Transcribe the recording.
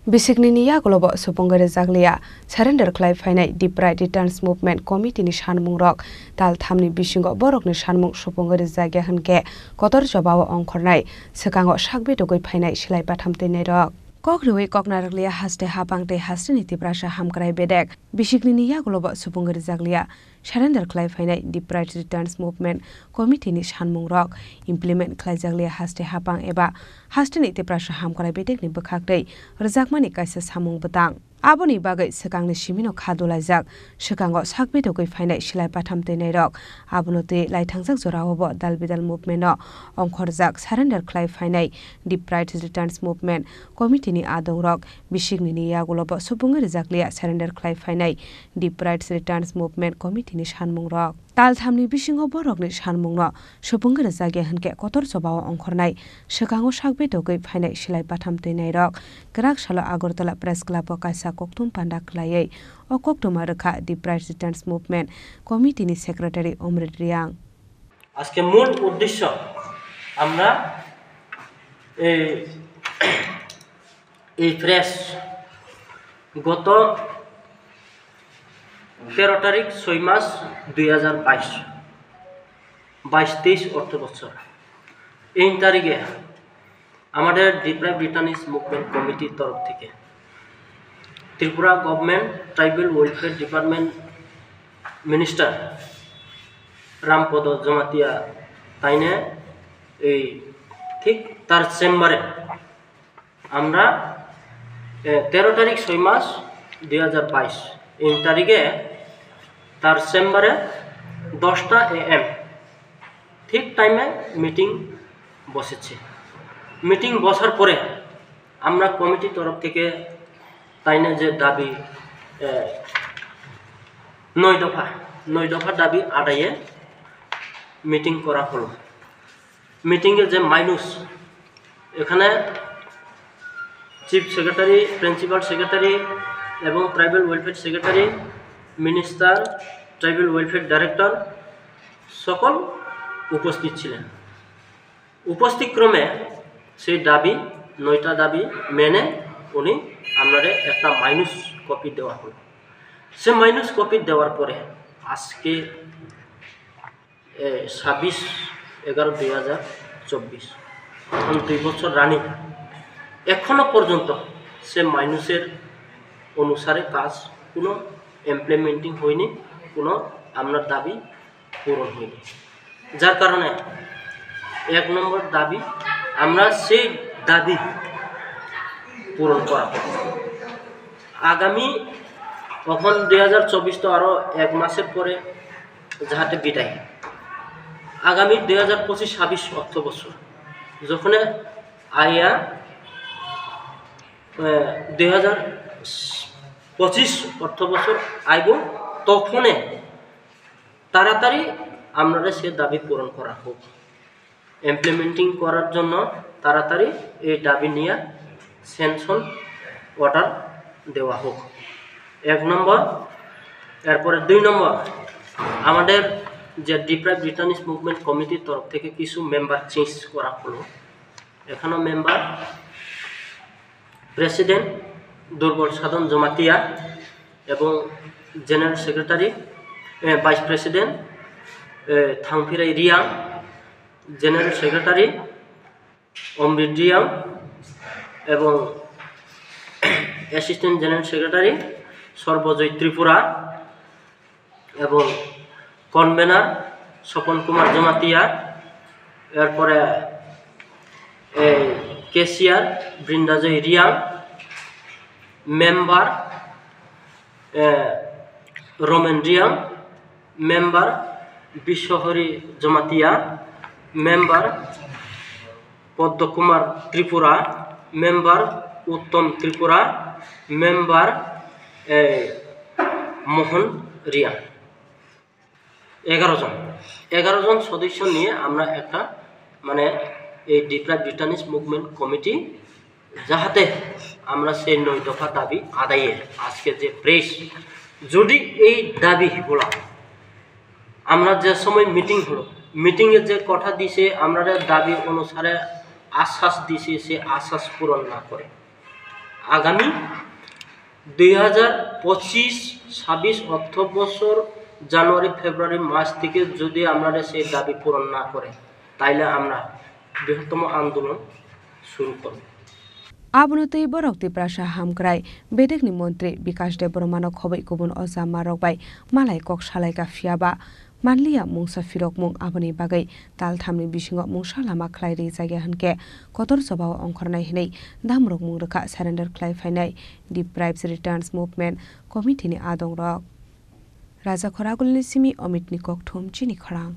Bisiknini yakolobo supongere jaglia surrender khlai phainai Deep Right Returns Movement Committee ni sanmung rok tal thamni bisingo borokni sanmung supongere jagya hwnke kotor jobao ongkhornai sekango sakbe dogoi phainai silai pathamtei nei rok Kokriwi koknaraklia haste hapangte haste niti prasha hamkrai bedek bisiknini yakolobo supongere jaglia surrender khlai phainai Deep Right Returns Movement Committee ni sanmung rok implement khlai jaglia haste hapang eba haste niti prasha hamkrai bedek ni bokhaktei rjakmani kaisa samung butang aboni bagai sekangni simino khadulaijak sekango sakbe dogoi phainai silai pathamtei nei rok abonote laithangjak joraobo dalbidal movement no ongkhorjak surrender khlai phainai Deep Right Returns Movement Committee ni adong rok bisiknini yagulobo supungeri jaklia surrender khlai phainai Deep Right Returns Movement Committee ni sanmung rok tal thamni bisingo borokni sanmungno supungeri jagya hwnke kotor jobao ongkhornai sekango sakbe dogoi phainai silai pathamtei nei rok grak salo Agartala Press Club o kaisa koktum panda khlaiei o koktuma rekha Deep Right Returns Movement Committee ni Secretary Omrit Riang আজকে মূল উদ্দেশ্য আমরা এই press গত 13 তারিখ 6 মাস 2022 22-23 অর্থ বছর এই তারিখে আমাদের ডিপ রাইট রিটার্নস মুভমেন্ট কমিটির তরফ থেকে Tripura government tribal welfare department minister Rampada Jamatia তাইনে এই ঠিক তার চেম্বারে আমরা 13 তারিখ 6 মাস 2022 এই তারিখে তার চেম্বারে 10টা AM ঠিক টাইমে মিটিং বসেছে মিটিং বসার পরে আমরা কমিটির তরফ থেকে তাইনে যে দাবি 9 দফা দাবি আদায়ে মিটিং করা হলো মিটিংয়ে যে মাইনুস এখানে চিফ সেক্রেটারি প্রিন্সিপাল সেক্রেটারি এবং tribal welfare secretary minister tribal welfare director সকল উপস্থিত ছিলেন উপস্থিত ক্রমে সেই দাবি 9টা দাবি মেনে উনি আমাদের একটা মাইনুস কপি দেওয়া হলো সে মাইনুস কপি দেওয়ার পরে আজকে 26/11/2024 এখন 2 বছর রানিং এখনো পর্যন্ত সে মাইনুসের অনুসারে কাজ কোনো ইমপ্লিমেন্টিং হয়নি কোনো আপনার দাবি পূরণ হয়নি যার কারণে 1 নম্বর দাবি আমরা সেই দাবি পূরণ করা আগামী তখন 2024 তো আরো 1 মাসের পরে যাহাতে বিদায় আগামী 2025-26 অর্থ বছর যখন আইয়া 2025 অর্থ বছর আইব তখন তাড়াতাড়ি আমরা সে দাবি পূরণ করা হোক ইমপ্লিমেন্টিং করার জন্য তাড়াতাড়ি এই দাবি নিয়ে স্যাংশন অর্ডার দেওয়া হোক 1 নম্বর এরপরে 2 নম্বর আমাদের যে ডিপ রাইট রিটার্নস মুভমেন্ট কমিটির তরফ থেকে কিছু মেম্বার চেঞ্জ করা হলো এখানে মেম্বার প্রেসিডেন্ট দুর্বল সাধন জমাতিয়া এবং general secretary vice president Thangphirai Riang general secretary Amrit Riang এবং assistant general secretary Sarbajoy Tripura এবং কনভেনার স্বপন কুমার জমাতিয়া এরপরে cashier Brindajoy Riang member Romen Riang member Bishwahari Jamatia member Padmakumar Tripura member Uttam Tripura member Mohan Riang 11 জন সদস্য নিয়ে আমরা একটা মানে এই deep right returns movement committee যাহাতে আমরা সেই 9 দফা দাবি আদায়ে আজকে যে প্রেস যদি এই দাবিগুলো আমরা যে সময় মিটিং হলো মিটিংয়ে যে কথা দিছে আমরা দাবি অনুসারে আশ্বাস দিছে সে আশ্বাস পূরণ না করে আগামী 2025-26 অর্থ বছর জানুয়ারি ফেব্রুয়ারি মাস থেকে যদি আমরা সেই দাবি পূরণ না করে তাইলে আমরা বৃহত্তম আন্দোলন শুরু করব। Abunutui borok ti prasha hamkrai bedekni mantri Bikas de Boromano khobai kubun oza marokbai malai kok salai ka fiaba manliya mungsa firok mung aboni bagai tal thamni bisingo mungsa lama khlai ri jagya hanke kotor sabao ongkhornai hinai damrok mung rekha surrender khlai phainai deprived returns movement committee ni adong rok Raja Khoragulni simi Omit ni kok thum chini khorang